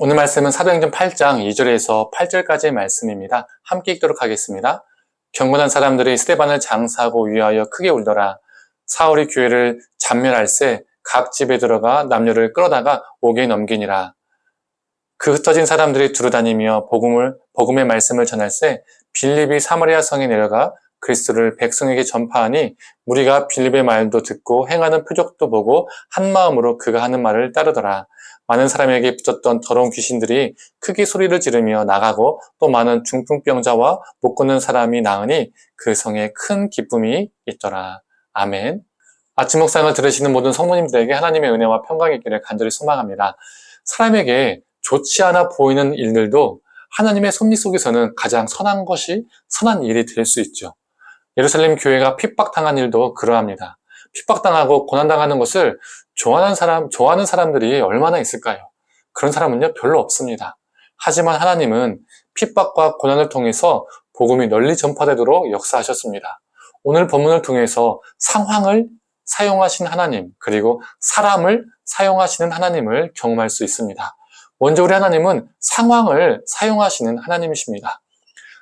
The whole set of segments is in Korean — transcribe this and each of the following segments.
오늘 말씀은 사도행전 8장 2절에서 8절까지의 말씀입니다. 함께 읽도록 하겠습니다. 경건한 사람들이 스데반을 장사하고 위하여 크게 울더라. 사울이 교회를 잔멸할세 각 집에 들어가 남녀를 끌어다가 옥에 넘기니라. 그 흩어진 사람들이 두루다니며 복음의 말씀을 전할세 빌립이 사마리아 성에 내려가 그리스도를 백성에게 전파하니 무리가 빌립의 말도 듣고 행하는 표적도 보고 한 마음으로 그가 하는 말을 따르더라. 많은 사람에게 붙었던 더러운 귀신들이 크게 소리를 지르며 나가고 또 많은 중풍병자와 못 걷는 사람이 나으니 그 성에 큰 기쁨이 있더라. 아멘. 아침 묵상을 들으시는 모든 성도님들에게 하나님의 은혜와 평강이 있기를 간절히 소망합니다. 사람에게 좋지 않아 보이는 일들도 하나님의 섭리 속에서는 가장 선한 일이 될 수 있죠. 예루살렘 교회가 핍박당한 일도 그러합니다. 핍박당하고 고난당하는 것을 좋아하는 사람들이 얼마나 있을까요? 그런 사람은요, 별로 없습니다. 하지만 하나님은 핍박과 고난을 통해서 복음이 널리 전파되도록 역사하셨습니다. 오늘 본문을 통해서 상황을 사용하신 하나님, 그리고 사람을 사용하시는 하나님을 경험할 수 있습니다. 먼저 우리 하나님은 상황을 사용하시는 하나님이십니다.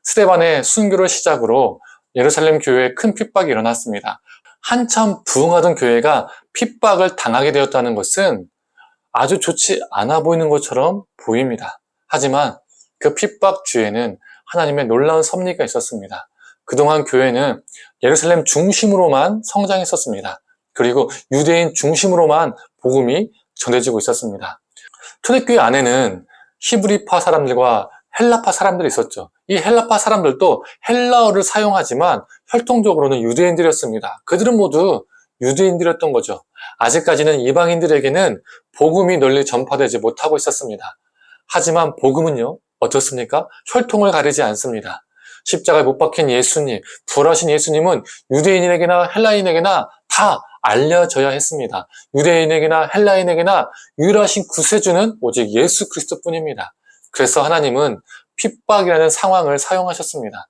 스데반의 순교를 시작으로 예루살렘 교회에 큰 핍박이 일어났습니다. 한참 부흥하던 교회가 핍박을 당하게 되었다는 것은 아주 좋지 않아 보이는 것처럼 보입니다. 하지만 그 핍박 뒤에는 하나님의 놀라운 섭리가 있었습니다. 그동안 교회는 예루살렘 중심으로만 성장했었습니다. 그리고 유대인 중심으로만 복음이 전해지고 있었습니다. 초대교회 안에는 히브리파 사람들과 헬라파 사람들이 있었죠. 이 헬라파 사람들도 헬라어를 사용하지만 혈통적으로는 유대인들이었습니다. 그들은 모두 유대인들이었던 거죠. 아직까지는 이방인들에게는 복음이 널리 전파되지 못하고 있었습니다. 하지만 복음은요, 어떻습니까? 혈통을 가리지 않습니다. 십자가에 못 박힌 예수님, 부활하신 예수님은 유대인에게나 헬라인에게나 다 알려져야 했습니다. 유대인에게나 헬라인에게나 유일하신 구세주는 오직 예수 그리스도뿐입니다. 그래서 하나님은 핍박이라는 상황을 사용하셨습니다.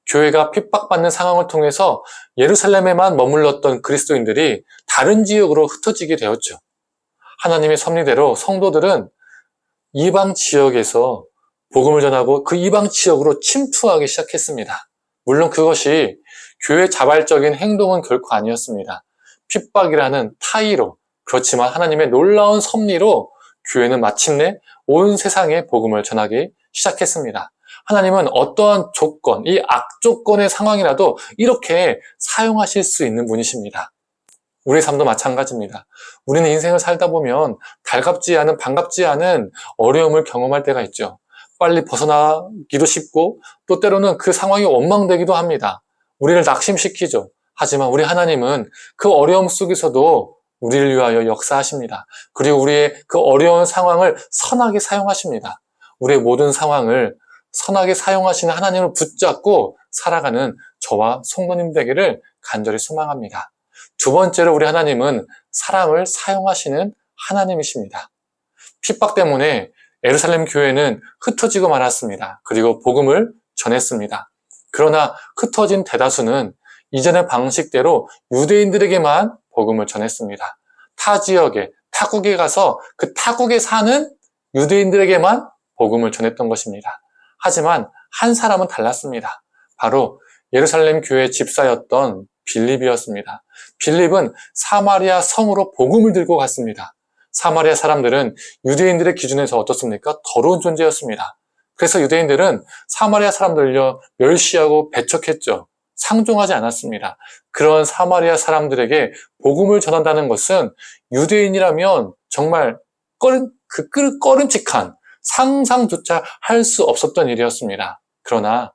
교회가 핍박받는 상황을 통해서 예루살렘에만 머물렀던 그리스도인들이 다른 지역으로 흩어지게 되었죠. 하나님의 섭리대로 성도들은 이방 지역에서 복음을 전하고 그 이방 지역으로 침투하기 시작했습니다. 물론 그것이 교회 자발적인 행동은 결코 아니었습니다. 핍박이라는 타의로, 그렇지만 하나님의 놀라운 섭리로 교회는 마침내 온 세상에 복음을 전하기 시작했습니다. 하나님은 어떠한 조건, 이 악조건의 상황이라도 이렇게 사용하실 수 있는 분이십니다. 우리의 삶도 마찬가지입니다. 우리는 인생을 살다 보면 반갑지 않은 어려움을 경험할 때가 있죠. 빨리 벗어나기도 쉽고 또 때로는 그 상황이 원망되기도 합니다. 우리를 낙심시키죠. 하지만 우리 하나님은 그 어려움 속에서도 우리를 위하여 역사하십니다. 그리고 우리의 그 어려운 상황을 선하게 사용하십니다. 우리의 모든 상황을 선하게 사용하시는 하나님을 붙잡고 살아가는 저와 성도님 되기를 간절히 소망합니다. 두 번째로 우리 하나님은 사람을 사용하시는 하나님이십니다. 핍박 때문에 예루살렘 교회는 흩어지고 말았습니다. 그리고 복음을 전했습니다. 그러나 흩어진 대다수는 이전의 방식대로 유대인들에게만 복음을 전했습니다. 타 지역에, 타국에 가서 그 타국에 사는 유대인들에게만 복음을 전했던 것입니다. 하지만 한 사람은 달랐습니다. 바로 예루살렘 교회 집사였던 빌립이었습니다. 빌립은 사마리아 성으로 복음을 들고 갔습니다. 사마리아 사람들은 유대인들의 기준에서 어떻습니까? 더러운 존재였습니다. 그래서 유대인들은 사마리아 사람들을 멸시하고 배척했죠. 상종하지 않았습니다. 그런 사마리아 사람들에게 복음을 전한다는 것은 유대인이라면 정말 꺼림칙한 상상조차 할 수 없었던 일이었습니다. 그러나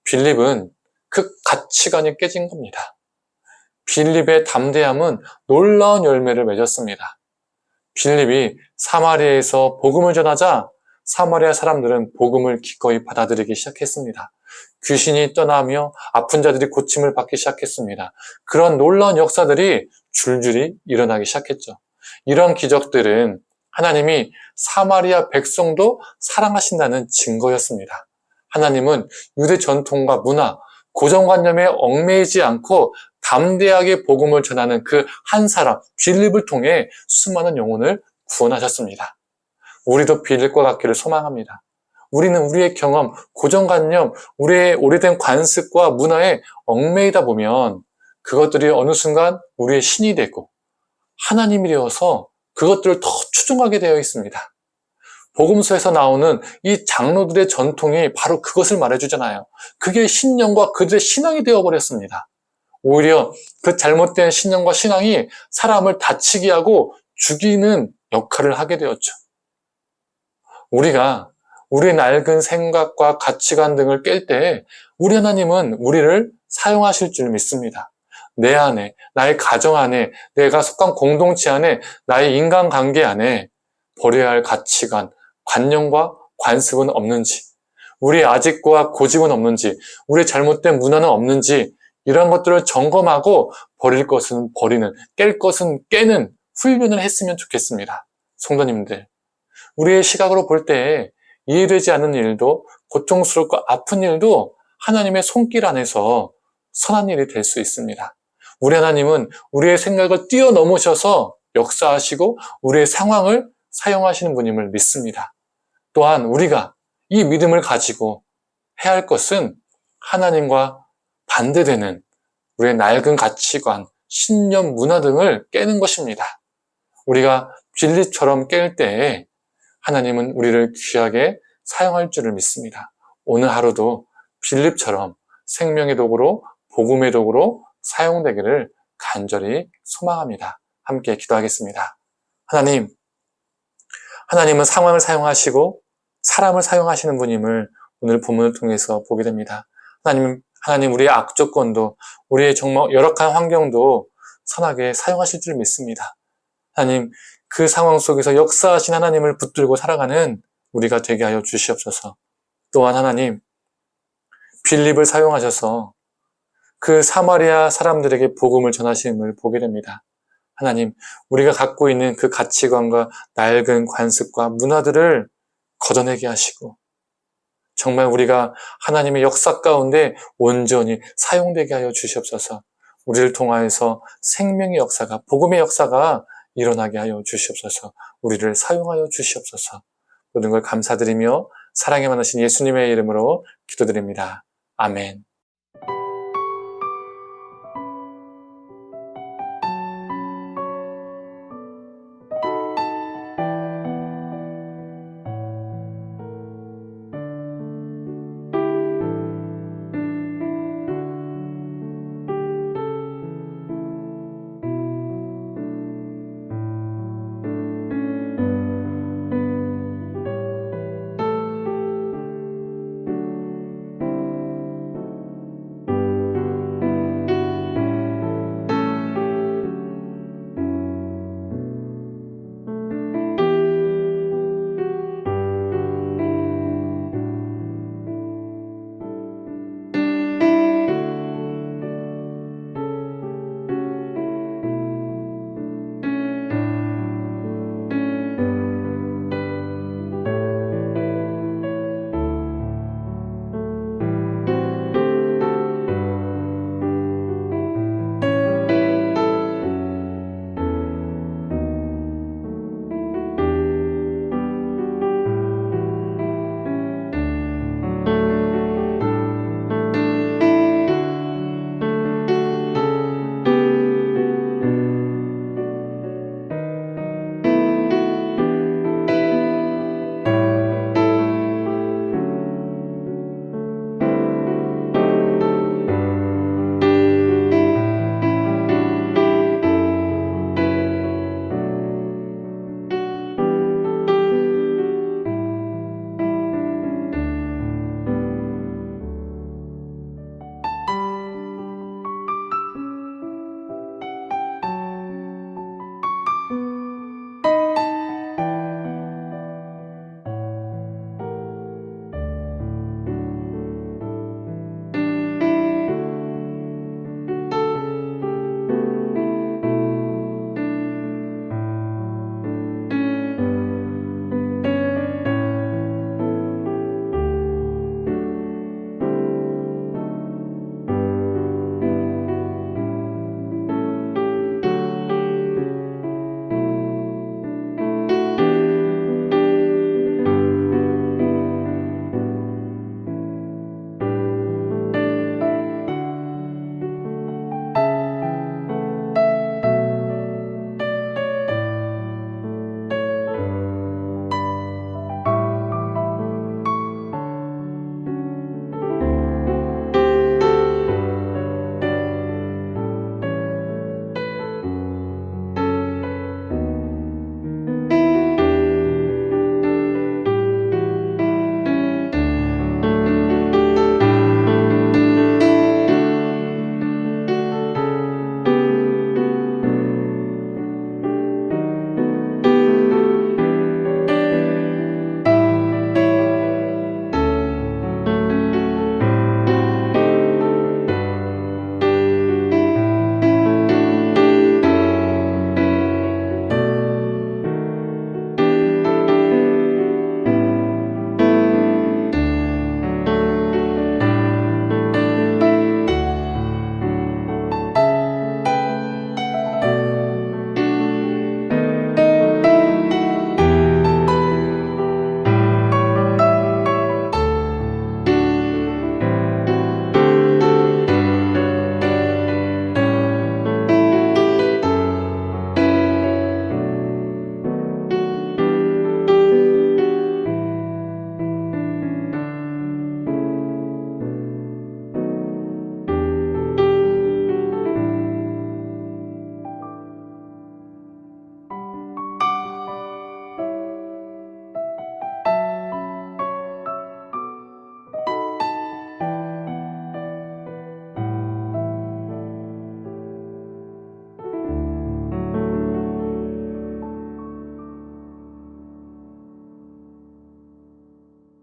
빌립은 그 가치관이 깨진 겁니다. 빌립의 담대함은 놀라운 열매를 맺었습니다. 빌립이 사마리아에서 복음을 전하자 사마리아 사람들은 복음을 기꺼이 받아들이기 시작했습니다. 귀신이 떠나며 아픈 자들이 고침을 받기 시작했습니다. 그런 놀라운 역사들이 줄줄이 일어나기 시작했죠. 이런 기적들은 하나님이 사마리아 백성도 사랑하신다는 증거였습니다. 하나님은 유대 전통과 문화, 고정관념에 얽매이지 않고 담대하게 복음을 전하는 그 한 사람, 빌립을 통해 수많은 영혼을 구원하셨습니다. 우리도 빌릴 것 같기를 소망합니다. 우리는 우리의 경험, 고정관념, 우리의 오래된 관습과 문화에 얽매이다 보면 그것들이 어느 순간 우리의 신이 되고 하나님이 되어서 그것들을 더 추종하게 되어 있습니다. 복음서에서 나오는 이 장로들의 전통이 바로 그것을 말해주잖아요. 그게 신령과 그들의 신앙이 되어버렸습니다. 오히려 그 잘못된 신령과 신앙이 사람을 다치게 하고 죽이는 역할을 하게 되었죠. 우리가 우리의 낡은 생각과 가치관 등을 깰 때 우리 하나님은 우리를 사용하실 줄 믿습니다. 내 안에, 나의 가정 안에, 내가 속한 공동체 안에, 나의 인간관계 안에 버려야 할 가치관, 관념과 관습은 없는지, 우리의 아집과 고집은 없는지, 우리의 잘못된 문화는 없는지 이러한 것들을 점검하고 버릴 것은 버리는, 깰 것은 깨는 훈련을 했으면 좋겠습니다. 성도님들, 우리의 시각으로 볼 때 이해되지 않는 일도 고통스럽고 아픈 일도 하나님의 손길 안에서 선한 일이 될 수 있습니다. 우리 하나님은 우리의 생각을 뛰어넘으셔서 역사하시고 우리의 상황을 사용하시는 분임을 믿습니다. 또한 우리가 이 믿음을 가지고 해야 할 것은 하나님과 반대되는 우리의 낡은 가치관, 신념, 문화 등을 깨는 것입니다. 우리가 빌립처럼 깰 때에 하나님은 우리를 귀하게 사용할 줄을 믿습니다. 오늘 하루도 빌립처럼 생명의 도구로, 복음의 도구로 사용되기를 간절히 소망합니다. 함께 기도하겠습니다. 하나님은 상황을 사용하시고 사람을 사용하시는 분임을 오늘 본문을 통해서 보게 됩니다. 하나님 우리의 악조건도, 우리의 정말 열악한 환경도 선하게 사용하실 줄 믿습니다. 하나님, 그 상황 속에서 역사하신 하나님을 붙들고 살아가는 우리가 되게 하여 주시옵소서. 또한 하나님, 빌립을 사용하셔서 그 사마리아 사람들에게 복음을 전하심을 보게 됩니다. 하나님, 우리가 갖고 있는 그 가치관과 낡은 관습과 문화들을 걷어내게 하시고 정말 우리가 하나님의 역사 가운데 온전히 사용되게 하여 주시옵소서. 우리를 통하여서 생명의 역사가, 복음의 역사가 일어나게 하여 주시옵소서. 우리를 사용하여 주시옵소서. 모든 걸 감사드리며 사랑에 많으신 예수님의 이름으로 기도드립니다. 아멘.